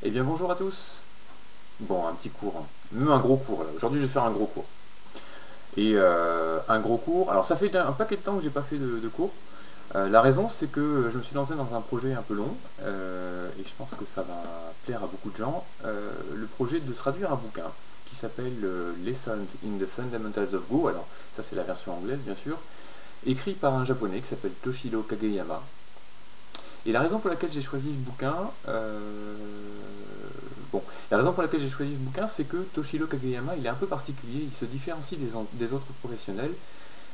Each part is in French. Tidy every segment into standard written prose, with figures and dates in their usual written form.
Eh bien bonjour à tous. Bon, un petit cours, hein. Même un gros cours là. Aujourd'hui je vais faire un gros cours. Et un gros cours, alors ça fait un paquet de temps que j'ai pas fait de cours. La raison c'est que je me suis lancé dans un projet un peu long, et je pense que ça va plaire à beaucoup de gens. Le projet de traduire un bouquin qui s'appelle Lessons in the Fundamentals of Go, alors ça c'est la version anglaise bien sûr, écrit par un japonais qui s'appelle Toshiro Kageyama. Et la raison pour laquelle j'ai choisi ce bouquin, bon, la raison pour laquelle j'ai choisi ce bouquin, c'est que Toshiro Kageyama, il est un peu particulier, il se différencie des autres professionnels,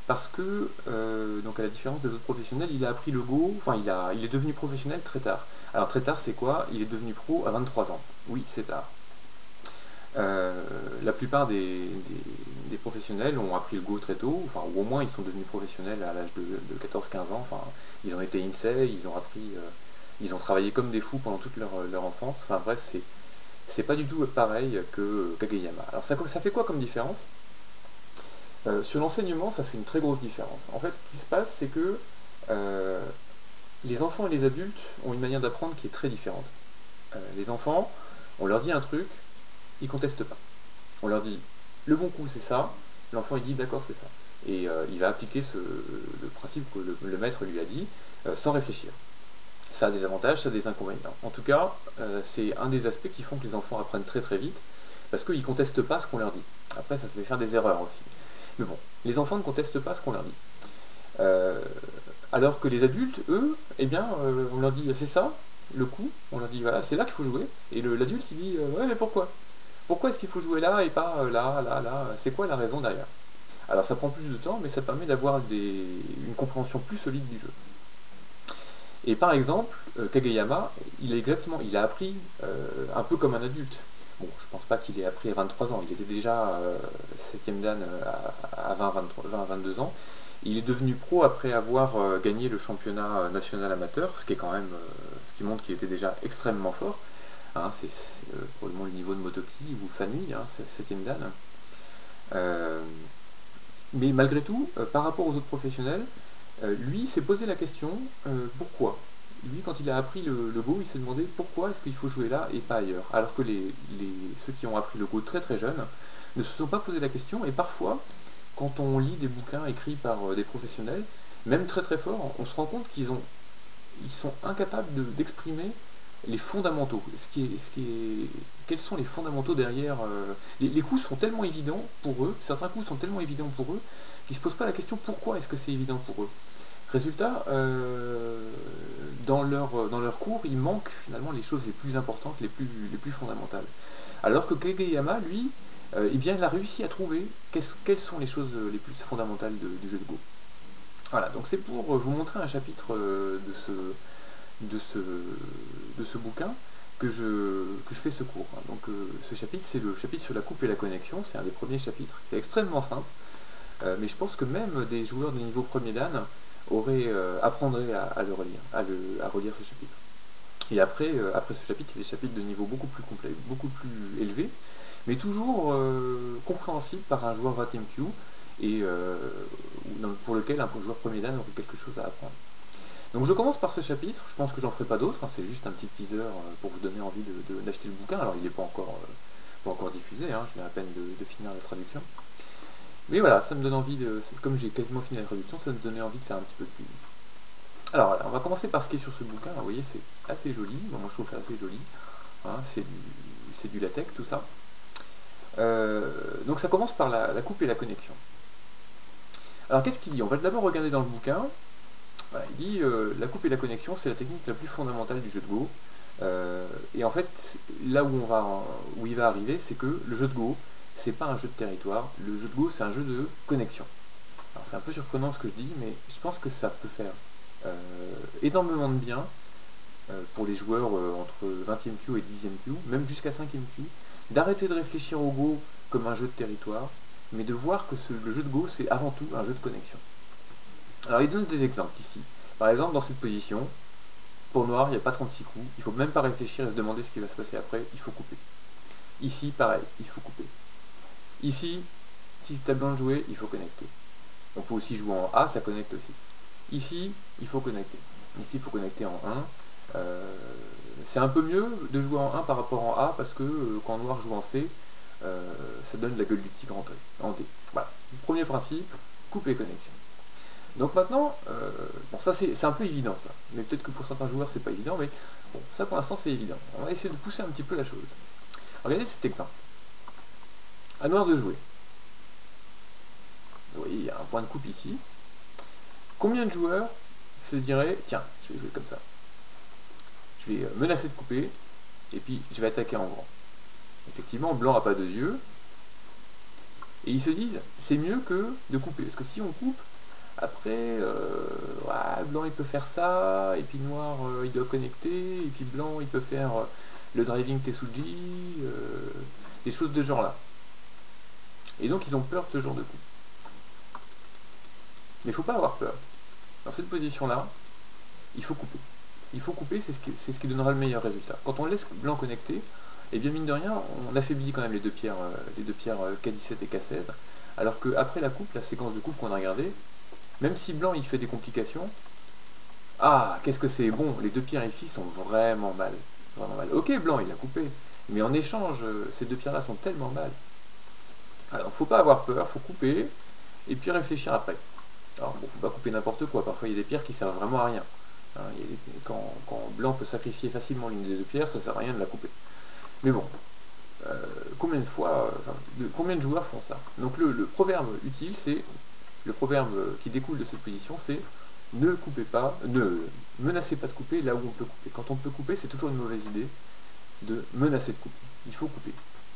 parce que, donc à la différence des autres professionnels, il a appris le Go, enfin il est devenu professionnel très tard. Alors très tard, c'est quoi? Il est devenu pro à 23 ans. Oui, c'est tard. La plupart des professionnels ont appris le Go très tôt, enfin, ou au moins ils sont devenus professionnels à l'âge de 14-15 ans, enfin, ils ont été INSEE, ils ont appris, ils ont travaillé comme des fous pendant toute leur enfance, enfin bref, c'est pas du tout pareil que Kageyama. Alors ça fait quoi comme différence? Sur l'enseignement, ça fait une très grosse différence. En fait, ce qui se passe, c'est que euh, les enfants et les adultes ont une manière d'apprendre qui est très différente. Les enfants, on leur dit un truc, ils contestent pas. On leur dit le bon coup c'est ça, l'enfant il dit d'accord c'est ça. Et il va appliquer le principe que le maître lui a dit sans réfléchir. Ça a des avantages, ça a des inconvénients. En tout cas, c'est un des aspects qui font que les enfants apprennent très très vite, parce qu'ils ne contestent pas ce qu'on leur dit. Après, ça fait faire des erreurs aussi. Mais bon, les enfants ne contestent pas ce qu'on leur dit. Euh, alors que les adultes, eux, eh bien, on leur dit c'est ça, le coup, on leur dit voilà, c'est là qu'il faut jouer, et l'adulte il dit ouais, mais pourquoi? Pourquoi est-ce qu'il faut jouer là et pas là, là, là? C'est quoi la raison derrière? Alors ça prend plus de temps, mais ça permet d'avoir une compréhension plus solide du jeu. Et par exemple, Kageyama, il a appris un peu comme un adulte. Bon, je pense pas qu'il ait appris à 23 ans, il était déjà 7ème dan à 22 ans. Il est devenu pro après avoir gagné le championnat national amateur, ce qui est quand même, ce qui montre qu'il était déjà extrêmement fort. Hein, c'est probablement le niveau de Motoki ou Fanui, hein, 7ème dan. Euh, mais malgré tout, par rapport aux autres professionnels, lui s'est posé la question pourquoi. Lui, quand il a appris le Go, il s'est demandé pourquoi est-ce qu'il faut jouer là et pas ailleurs. Alors que ceux qui ont appris le Go très très jeunes ne se sont pas posé la question, et parfois, quand on lit des bouquins écrits par des professionnels, même très très forts, on se rend compte ils sont incapables d'exprimer les fondamentaux. Quels sont les fondamentaux derrière les coups sont tellement évidents pour eux, certains coups sont tellement évidents pour eux, qu'ils ne se posent pas la question pourquoi est-ce que c'est évident pour eux. Résultat, dans leur cours, il manque finalement les choses les plus importantes, les plus fondamentales. Alors que Kageyama, lui, eh bien, il a réussi à trouver quelles sont les choses les plus fondamentales du jeu de Go. Voilà, donc c'est pour vous montrer un chapitre de, ce, de ce bouquin que je fais ce cours. Donc ce chapitre, c'est le chapitre sur la coupe et la connexion, c'est un des premiers chapitres, c'est extrêmement simple, mais je pense que même des joueurs de niveau premier dan apprendraient à le relire, à relire ce chapitre. Et après ce chapitre, il y a des chapitres de niveau beaucoup plus complet, beaucoup plus élevé, mais toujours compréhensible par un joueur 20ème Q, et pour lequel un joueur premier dan aurait quelque chose à apprendre. Donc je commence par ce chapitre, je pense que j'en ferai pas d'autres, hein, c'est juste un petit teaser pour vous donner envie d'acheter le bouquin. Alors il n'est pas encore diffusé, hein, je viens à peine de finir la traduction. Mais voilà, ça me donne envie comme j'ai quasiment fini la traduction, ça me donnait envie de faire un petit peu de pub. Alors voilà, on va commencer par ce qui est sur ce bouquin. Alors, vous voyez, c'est assez joli, bon, moi je trouve ça assez joli, hein, c'est du latex tout ça. Donc ça commence par la coupe et la connexion. Alors qu'est-ce qu'il dit? On va d'abord regarder dans le bouquin. Voilà, il dit la coupe et la connexion, c'est la technique la plus fondamentale du jeu de Go. Et en fait, là où il va arriver, c'est que le jeu de Go, c'est pas un jeu de territoire. Le jeu de Go, c'est un jeu de connexion. Alors c'est un peu surprenant ce que je dis, mais je pense que ça peut faire énormément de bien pour les joueurs entre 20ème Q et 10ème Q, même jusqu'à 5ème Q, d'arrêter de réfléchir au Go comme un jeu de territoire, mais de voir que le jeu de Go, c'est avant tout un jeu de connexion. Alors il donne des exemples ici. Par exemple, dans cette position, pour noir, il n'y a pas 36 coups, il ne faut même pas réfléchir et se demander ce qui va se passer après, il faut couper. Ici, pareil, il faut couper. Ici, si c'est à blanc de jouer, il faut connecter. On peut aussi jouer en A, ça connecte aussi. Ici, il faut connecter. Ici, il faut connecter en 1. c'est un peu mieux de jouer en 1 par rapport en A, parce que quand noir joue en C, ça donne la gueule du tigre en D. Voilà. Premier principe, couper connexion. Donc maintenant, bon ça c'est un peu évident ça, mais peut-être que pour certains joueurs c'est pas évident, mais bon, ça pour l'instant c'est évident. On va essayer de pousser un petit peu la chose. Regardez cet exemple. À noir de jouer. Vous voyez, il y a un point de coupe ici. Combien de joueurs se diraient, tiens, je vais jouer comme ça. Je vais menacer de couper, et puis je vais attaquer en grand. Effectivement, blanc n'a pas deux yeux, et ils se disent, c'est mieux que de couper, parce que si on coupe, après, ouais, blanc il peut faire ça, et puis noir il doit connecter, et puis blanc il peut faire le driving Tetsuji, des choses de ce genre là. Et donc ils ont peur de ce genre de coup. Mais il ne faut pas avoir peur. Dans cette position là, il faut couper. Il faut couper, c'est ce qui donnera le meilleur résultat. Quand on laisse blanc connecté, et bien mine de rien, on affaiblit quand même les deux pierres K17 et K16, alors qu'après la coupe, la séquence de coupe qu'on a regardée, même si blanc il fait des complications, ah, qu'est-ce que c'est bon, les deux pierres ici sont vraiment mal. Vraiment mal. Ok, blanc il a coupé, mais en échange, ces deux pierres là sont tellement mal. Alors faut pas avoir peur, faut couper, et puis réfléchir après. Alors bon, faut pas couper n'importe quoi, parfois il y a des pierres qui servent vraiment à rien. Hein, quand blanc peut sacrifier facilement l'une des deux pierres, ça sert à rien de la couper. Mais bon, combien de fois, combien de joueurs font ça? Donc le proverbe utile, c'est le proverbe qui découle de cette position, c'est ne coupez pas, ne menacez pas de couper là où on peut couper. Quand on peut couper, c'est toujours une mauvaise idée de menacer de couper. Il faut couper.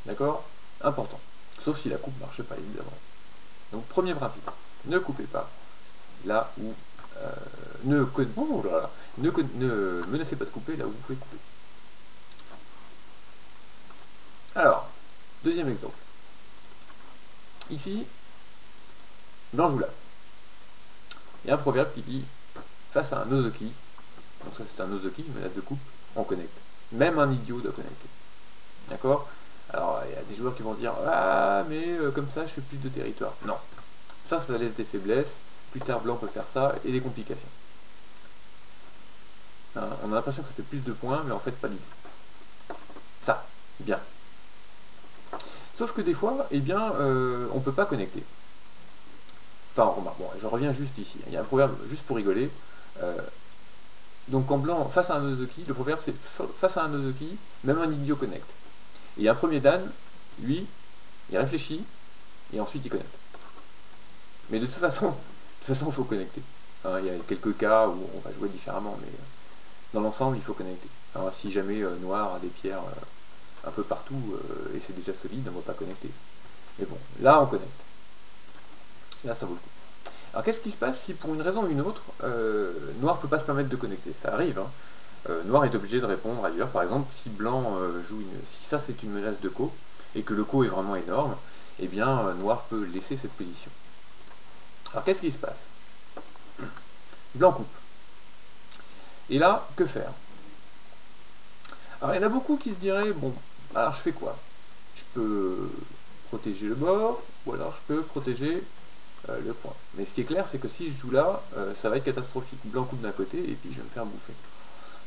D'accord? Important. Sauf si la coupe ne marche pas, évidemment. Donc premier principe, ne coupez pas là où ne menacez pas de couper là où vous pouvez couper. Alors, deuxième exemple. Ici, blanc joue là. Il y a un proverbe qui dit, face à un Nozoki, donc ça c'est un Nozoki, une menace de coupe, on connecte. Même un idiot doit connecter. D'accord? Alors, il y a des joueurs qui vont se dire, ah, mais comme ça je fais plus de territoire. Non. Ça laisse des faiblesses. Plus tard, blanc peut faire ça, et des complications. Hein, on a l'impression que ça fait plus de points, mais en fait pas du tout. Ça, bien. Sauf que des fois, eh bien, on ne peut pas connecter. Enfin, remarque, bon, je reviens juste ici. Il y a un proverbe, juste pour rigoler. Donc, quand blanc, face à un Nozoki, le proverbe c'est face à un Nozoki, même un idiot connecte. Et il y a un premier Dan, lui, il réfléchit, et ensuite il connecte. Mais de toute façon, il faut connecter. Hein, il y a quelques cas où on va jouer différemment, mais dans l'ensemble, il faut connecter. Hein, si jamais noir a des pierres un peu partout, et c'est déjà solide, on ne va pas connecter. Mais bon, là on connecte. Là ça vaut le coup. Alors qu'est-ce qui se passe si pour une raison ou une autre, noir ne peut pas se permettre de connecter? Ça arrive, hein. Noir est obligé de répondre ailleurs. Par exemple, si blanc joue si ça c'est une menace de co, et que le co est vraiment énorme, eh bien noir peut laisser cette position. Alors qu'est-ce qui se passe? Blanc coupe. Et là, que faire? Alors il y en a beaucoup qui se diraient, bon, alors je fais quoi? Je peux protéger le bord, ou alors je peux protéger le coin. Mais ce qui est clair, c'est que si je joue là, ça va être catastrophique. Blanc coupe d'un côté, et puis je vais me faire bouffer.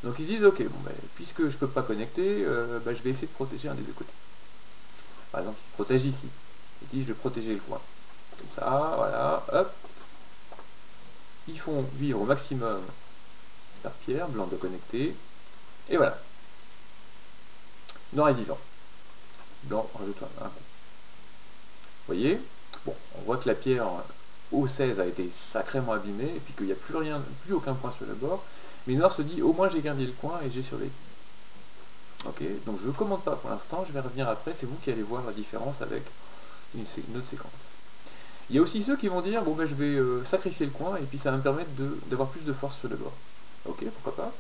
Donc ils disent, ok, bon, ben, puisque je ne peux pas connecter, ben, je vais essayer de protéger un des deux côtés. Par exemple, ils protègent ici. Ils disent, je vais protéger le coin. Comme ça, voilà, hop. Ils font vivre au maximum leur pierre, blanc doit connecter, et voilà. Noir est vivant. Blanc rajoute un point. Vous voyez? Bon, on voit que la pierre O16 a été sacrément abîmée, et puis qu'il n'y a plus aucun point sur le bord, mais noir se dit, au moins j'ai gardé le coin et j'ai survécu. Ok, donc je ne commande pas pour l'instant, je vais revenir après, c'est vous qui allez voir la différence avec une autre séquence. Il y a aussi ceux qui vont dire, bon ben je vais sacrifier le coin, et puis ça va me permettre d'avoir plus de force sur le bord. Ok, pourquoi pas?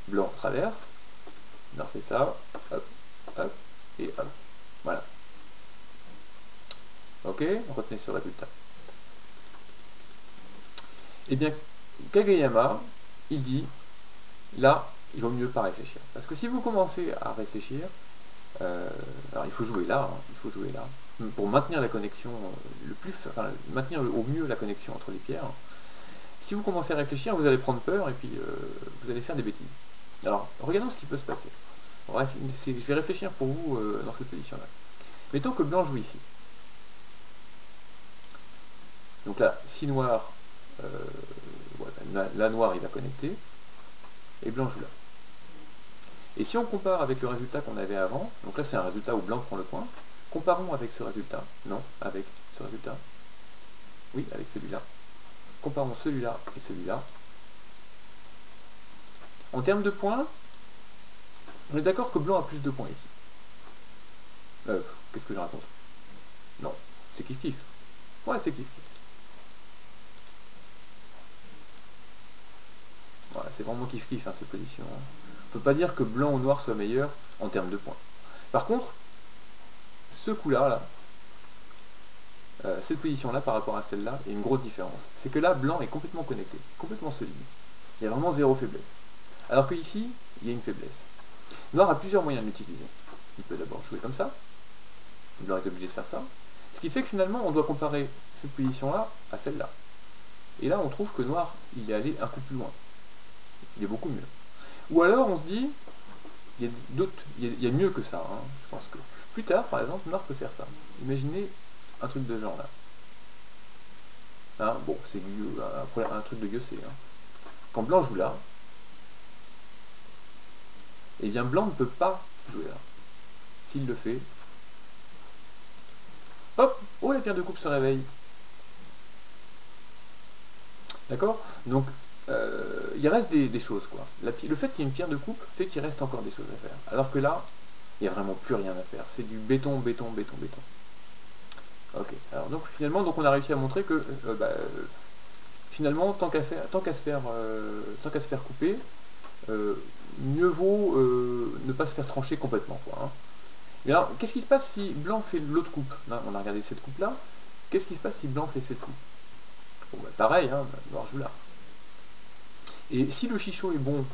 Blanc traverse, noir fait ça, hop, hop, et hop. Voilà. Ok, retenez ce résultat. Eh bien, Kageyama, il dit, là, il vaut mieux pas réfléchir. Parce que si vous commencez à réfléchir, alors il faut jouer là, hein, il faut jouer là, pour maintenir la connexion maintenir au mieux la connexion entre les pierres. Si vous commencez à réfléchir, vous allez prendre peur et puis vous allez faire des bêtises. Alors, regardons ce qui peut se passer. Bref, je vais réfléchir pour vous dans cette position-là. Mettons que blanc joue ici. Donc là, si noir, voilà, là noir il va connecter, et blanc joue là. Et si on compare avec le résultat qu'on avait avant, donc là c'est un résultat où blanc prend le point, comparons avec ce résultat, non, avec ce résultat, oui, avec celui-là. Comparons celui-là et celui-là. En termes de points, on est d'accord que blanc a plus de points ici. Qu'est-ce que je raconte? Non, c'est kiff-kiff. Ouais, c'est kiff-kiff. Voilà, c'est vraiment kiff-kiff hein, ces positions. On ne peut pas dire que blanc ou noir soit meilleur en termes de points. Par contre, ce coup-là, cette position-là par rapport à celle-là, il y a une grosse différence. C'est que là, blanc est complètement connecté, complètement solide. Il y a vraiment zéro faiblesse. Alors que ici, il y a une faiblesse. Noir a plusieurs moyens de l'utiliser. Il peut d'abord jouer comme ça. Blanc est obligé de faire ça. Ce qui fait que finalement, on doit comparer cette position-là à celle-là. Et là, on trouve que noir, il est allé un coup plus loin. Il est beaucoup mieux. Ou alors, on se dit, il y a mieux que ça. Hein. Je pense que plus tard, par exemple, noir peut faire ça. Imaginez un truc de genre là. Hein, bon, c'est un truc de Gossé. Hein. Quand blanc joue là, eh bien blanc ne peut pas jouer là. S'il le fait, hop, oh la pierre de coupe se réveille. D'accord? Donc, il reste des choses, quoi. Le fait qu'il y ait une pierre de coupe fait qu'il reste encore des choses à faire. Alors que là, il n'y a vraiment plus rien à faire. C'est du béton, béton, béton, béton. Ok, alors donc finalement, on a réussi à montrer que finalement, tant qu'à se faire couper, mieux vaut ne pas se faire trancher complètement, quoi. Hein. Mais alors, qu'est-ce qui se passe si blanc fait l'autre coupe? Là, on a regardé cette coupe-là. Qu'est-ce qui se passe si blanc fait cette coupe? Bon, pareil, hein, noir joue là. Et si le chichot est bon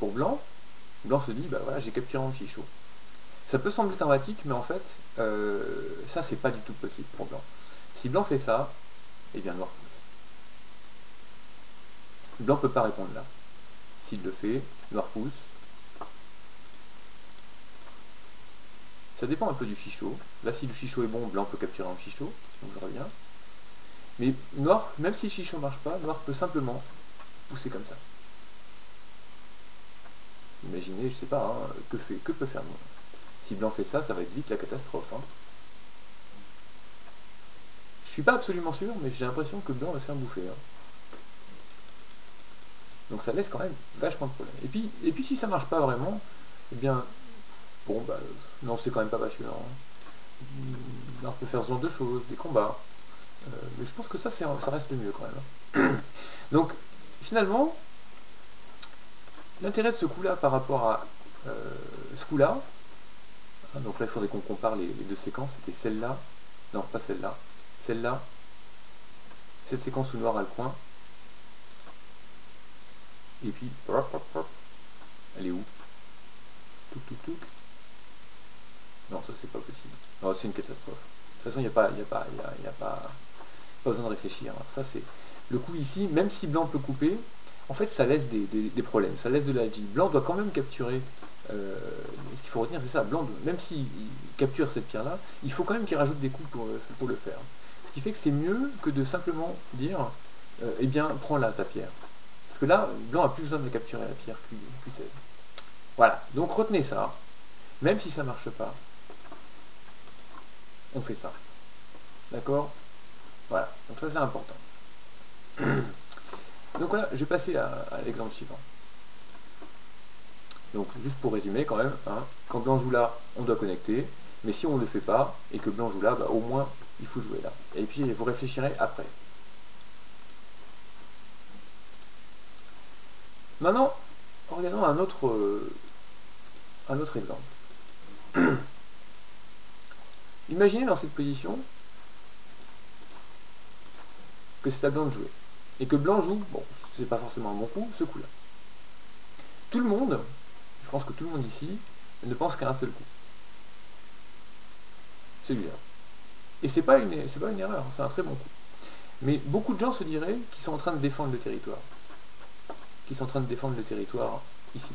pour blanc, blanc se dit, bah voilà, j'ai capturé un chichot. Ça peut sembler dramatique, mais en fait, ça c'est pas du tout possible pour blanc. Si blanc fait ça, eh bien noir pousse. Blanc peut pas répondre là. S'il le fait, noir pousse. Ça dépend un peu du chichot. Là, si le chichot est bon, blanc peut capturer un chichot, donc je reviens. Mais noir, même si le chichot marche pas, noir peut simplement pousser comme ça. Imaginez, je sais pas, hein, que peut faire noir. Si blanc fait ça, ça va être vite la catastrophe. Hein. Je suis pas absolument sûr, mais j'ai l'impression que blanc va se faire bouffer. Hein. Donc ça laisse quand même vachement de problèmes. Et puis si ça marche pas vraiment, eh bien, bon, bah, non, c'est quand même pas passionnant. Hein. On peut faire ce genre de choses, des combats. Mais je pense que ça reste le mieux quand même. Hein. Donc, finalement, l'intérêt de ce coup-là par rapport à ce coup-là, hein, donc là il faudrait qu'on compare les deux séquences, c'était celle-là, non pas celle-là, celle-là, cette séquence où noir a le point, et puis, elle est où? Touc, touc, touc. Non, ça c'est pas possible. Non, c'est une catastrophe. De toute façon, il n'y a pas besoin de réfléchir. Ça c'est le coup ici, même si blanc peut couper, en fait ça laisse des problèmes, ça laisse de la vie. Blanc doit quand même capturer, ce qu'il faut retenir c'est ça, blanc, même s'il capture cette pierre là, il faut quand même qu'il rajoute des coups pour le faire. Ce qui fait que c'est mieux que de simplement dire, eh bien prends là ta pierre. Parce que là, blanc a plus besoin de capturer la pierre Q16. Voilà, donc retenez ça, même si ça marche pas, on fait ça. D'accord? Voilà, donc ça c'est important. Donc voilà, je vais passer à l'exemple suivant. Donc juste pour résumer quand même, hein, quand blanc joue là, on doit connecter, mais si on ne le fait pas, et que blanc joue là, bah, au moins il faut jouer là. Et puis vous réfléchirez après. Maintenant, regardons un autre exemple. Imaginez dans cette position que c'est à blanc de jouer. Et que blanc joue, bon, c'est pas forcément un bon coup, ce coup-là. Tout le monde, je pense que tout le monde ici, ne pense qu'à un seul coup. Celui-là. Et c'est pas une erreur, c'est un très bon coup. Mais beaucoup de gens se diraient qu'ils sont en train de défendre le territoire. Qu'ils sont en train de défendre le territoire ici.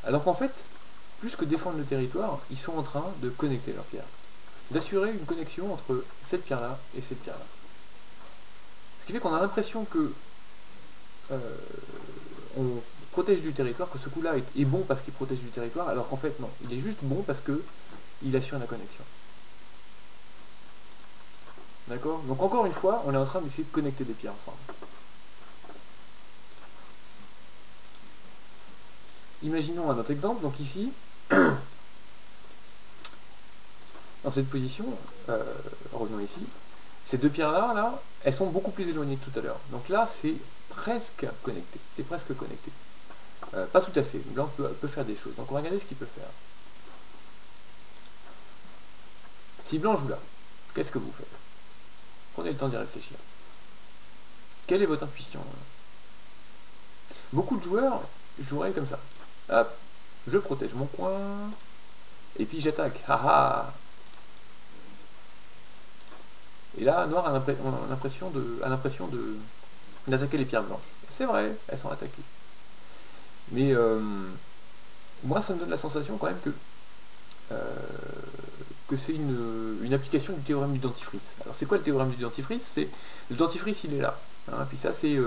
Alors qu'en fait, plus que défendre le territoire, ils sont en train de connecter leurs pierres. D'assurer une connexion entre cette pierre-là et cette pierre-là. Ce qui fait qu'on a l'impression que on protège du territoire, que ce coup-là est bon parce qu'il protège du territoire, alors qu'en fait non, il est juste bon parce qu'il assure la connexion. D'accord? Donc encore une fois, on est en train d'essayer de connecter des pierres ensemble. Imaginons un autre exemple, donc ici, dans cette position, revenons ici, ces deux pierres-là, là, elles sont beaucoup plus éloignées que tout à l'heure. Donc là, c'est presque connecté. C'est presque connecté. Pas tout à fait. Blanc peut faire des choses. Donc on va regarder ce qu'il peut faire. Si blanc joue là, qu'est-ce que vous faites? Prenez le temps d'y réfléchir. Quelle est votre intuition? Beaucoup de joueurs joueraient comme ça. Hop, je protège mon coin, et puis j'attaque. Haha. Et là, noir a l'impression d'attaquer les pierres blanches. C'est vrai, elles sont attaquées. Mais moi, ça me donne la sensation quand même que c'est une application du théorème du dentifrice. Alors c'est quoi le théorème du dentifrice? C'est le dentifrice, il est là. Hein, puis ça c'est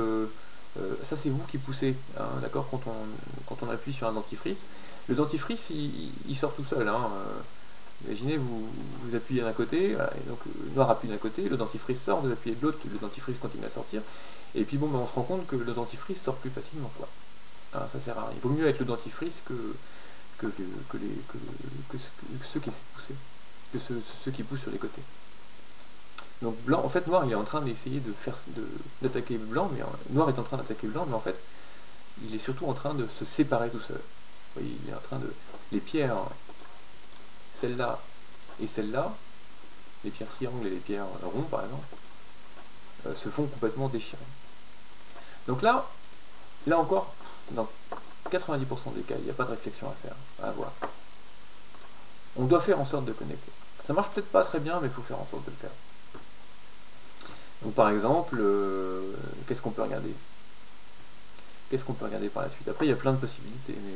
vous qui poussez, hein, d'accord, quand on appuie sur un dentifrice. Le dentifrice, il sort tout seul. Hein, imaginez, vous appuyez d'un côté, voilà, et donc noir appuie d'un côté, le dentifrice sort, vous appuyez de l'autre, le dentifrice continue à sortir, et puis bon, ben, on se rend compte que le dentifrice sort plus facilement, quoi. Hein, ça sert à rien. Il vaut mieux avec le dentifrice que ceux qui essaient de pousser, que ceux qui poussent sur les côtés. Donc blanc, en fait, noir, il est en train d'essayer d'attaquer blanc, mais noir est en train d'attaquer blanc, mais en fait, il est surtout en train de se séparer tout seul. Vous voyez, il est en train de... Les pierres, celle-là et celle-là, les pierres triangles et les pierres ronds, par exemple, se font complètement déchirer. Donc là encore, dans 90% des cas, il n'y a pas de réflexion à faire, à avoir. On doit faire en sorte de connecter. Ça marche peut-être pas très bien, mais il faut faire en sorte de le faire. Donc par exemple, qu'est-ce qu'on peut regarder? Qu'est-ce qu'on peut regarder par la suite? Après, il y a plein de possibilités, mais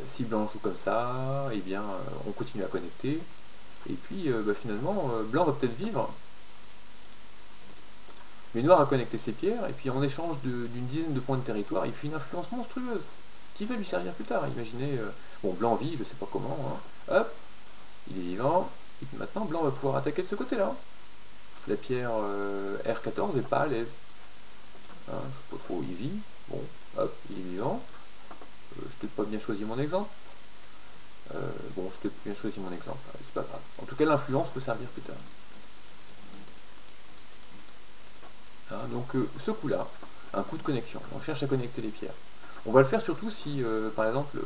si blanc joue comme ça, eh bien, on continue à connecter, et puis bah, finalement, blanc va peut-être vivre, mais noir a connecté ses pierres, et puis en échange d'une dizaine de points de territoire, il fait une influence monstrueuse, qui va lui servir plus tard. Imaginez, bon, blanc vit, je sais pas comment, hein. Hop, il est vivant, et puis maintenant, blanc va pouvoir attaquer de ce côté-là. La pierre R14 est pas à l'aise. Hein, je sais pas trop où il vit. Bon, hop, il est vivant. Je n'ai pas bien choisi mon exemple. Bon, je n'ai pas bien choisi mon exemple, c'est pas grave. En tout cas, l'influence peut servir plus tard. Hein, donc, ce coup-là, un coup de connexion. On cherche à connecter les pierres. On va le faire surtout si, par exemple,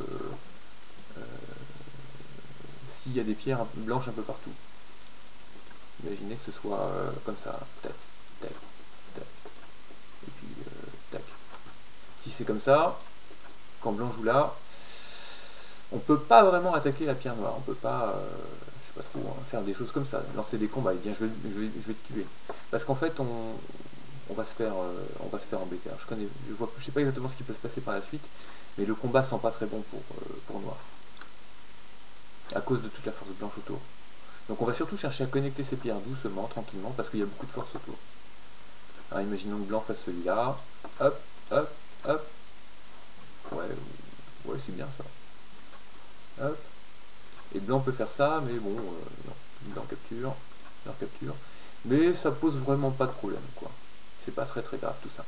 s'il y a des pierres blanches un peu partout. Imaginez que ce soit comme ça, tac, tac, tac, et puis tac. Si c'est comme ça, quand blanc joue là, on peut pas vraiment attaquer la pierre noire, on peut pas, je sais pas trop, hein, faire des choses comme ça, lancer des combats, et bien je vais te tuer. Parce qu'en fait, on va se faire embêter. Alors, je sais pas exactement ce qui peut se passer par la suite, mais le combat sent pas très bon pour noir. À cause de toute la force blanche autour. Donc on va surtout chercher à connecter ces pierres doucement, tranquillement, parce qu'il y a beaucoup de force autour. Alors imaginons que blanc fasse celui-là. Hop, hop, hop. Ouais, c'est bien ça. Hop. Et blanc peut faire ça, mais bon, non. Blanc capture, blanc capture. Mais ça pose vraiment pas de problème, quoi. C'est pas très grave tout ça.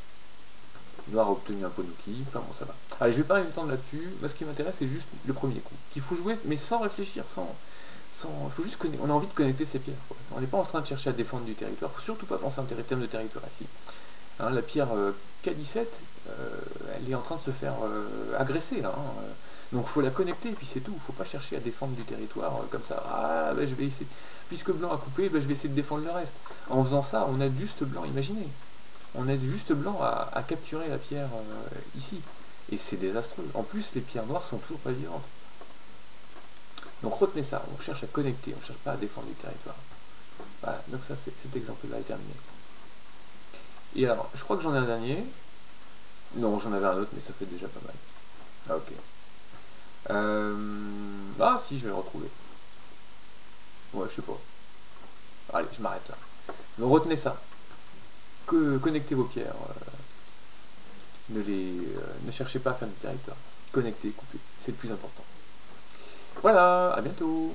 Noir a obtenu un Ponuki, enfin bon, ça va. Allez, je vais pas m'étendre là-dessus. Moi, ce qui m'intéresse, c'est juste le premier coup. Qu'il faut jouer, mais sans réfléchir, faut juste on a envie de connecter ces pierres, quoi. On n'est pas en train de chercher à défendre du territoire. Faut surtout pas penser à un thème de territoire ici. Hein, la pierre K17, elle est en train de se faire agresser, là. Hein. Donc faut la connecter, et puis c'est tout. Faut pas chercher à défendre du territoire comme ça. Ah, ben, je vais essayer. Puisque blanc a coupé, ben, je vais essayer de défendre le reste. En faisant ça, on aide juste blanc, imaginez. On aide juste blanc à capturer la pierre ici. Et c'est désastreux. En plus, les pierres noires sont toujours pas vivantes. Donc retenez ça, on cherche à connecter, on ne cherche pas à défendre du territoire. Voilà, donc ça, cet exemple-là est terminé. Et alors, je crois que j'en ai un dernier. Non, j'en avais un autre, mais ça fait déjà pas mal. Ah, ok. Ah si, je vais le retrouver. Ouais, je sais pas. Allez, je m'arrête là. Donc retenez ça. Que connectez vos pierres. Ne cherchez pas à faire du directoire. Connectez, coupez. C'est le plus important. Voilà, à bientôt.